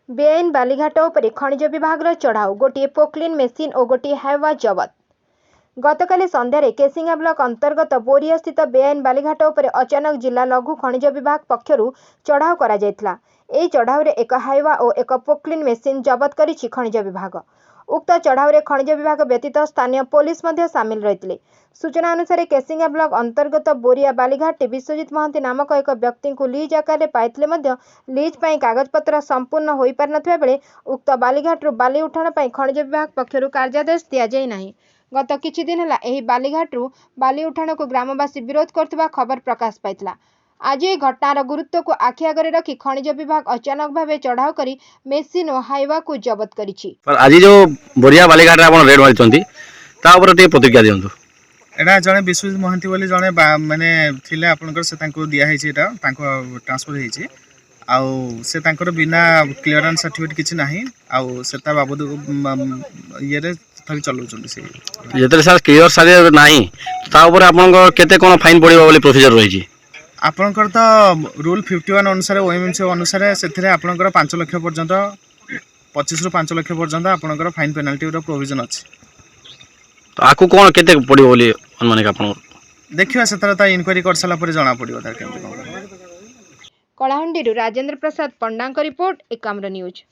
बेआईन बालीघाट उपरे खनिज विभाग चढ़ाऊ गोटे पोक्लिन मेसीन और गोटे हाइवा जबत। गतकाली संध्यारे केसिंगा ब्लॉक अंतर्गत बोरिया स्थित बेआईन बालीघाट उपरे अचानक जिला लघु खनिज विभाग पक्षरु चढ़ाऊ करा जायतिला। एही चढ़ाऊ एक हाइवा और एक पोक्लिन मेसीन जबत करिछि खनिज विभाग। उक्त चढ़ाऊ खनिज विभाग व्यतीत स्थानीय पुलिस मध्य सामिल रहिथिले। सूचना अनुसार केसिंगा ब्लॉक अंतर्गत बोरिया बालीघाट विश्वजित महांती नामक एक व्यक्ति को लीज आकार पाइथिले मध्य लीज पाई कागजपत्र संपूर्ण होई पार नथिबा बेले उक्त बालीघाट बाली उठाण पाई खनिज विभाग पक्षरु कार्यादेश दिया जाय नाही। गत किछि दिन हला एही बालीघाट बाली उठाण को ग्रामवासी विरोध करथिबा खबर प्रकाश पाइथिला। आज यह घटनार गुरुत्व को आखि आगे रखी खनिज विभाग अचानक भावे चढ़ाऊ करी मेसीन और हाइवा को जबत करिछि। आज जो बोरिया बालीघाट आपण रेड मारिचंती ता ऊपर टे प्रतिक्रिया दियंतु। एटा जने विश्वजित महांती बोली जने माने थिले आपनकर से तांको दिया हेछि एटा तांको ट्रांसफर हेछि आउ से तांकर बिना क्लियरेंस सर्टिफिकेट किछि नाही आउ सेता बाबद ये रे तथापि चलौचंदी से जेतले सर क्लियर सारे नाही ता ऊपर आपनकर केते कोन फाइन पड़िबो बोली प्रोसीजर रहिछि। आपनकर तो रूल 51 अनुसार ओएमसी अनुसार सेथिरे आपनकर 5 लाख पर्यंत 25 रु 5 लाख पर्यंत आपनकर फाइन पेनल्टी रो प्रोविजन अछि। तो आकु कोन केते पड़िबो बोली अनुमान का आपन देखिवा सेतरा ता इंक्वायरी कर साला पर जाना पड़िबो ता केमते कोन। कलाहंडी राजेंद्र प्रसाद पंडा रिपोर्ट एकाम्र न्यूज।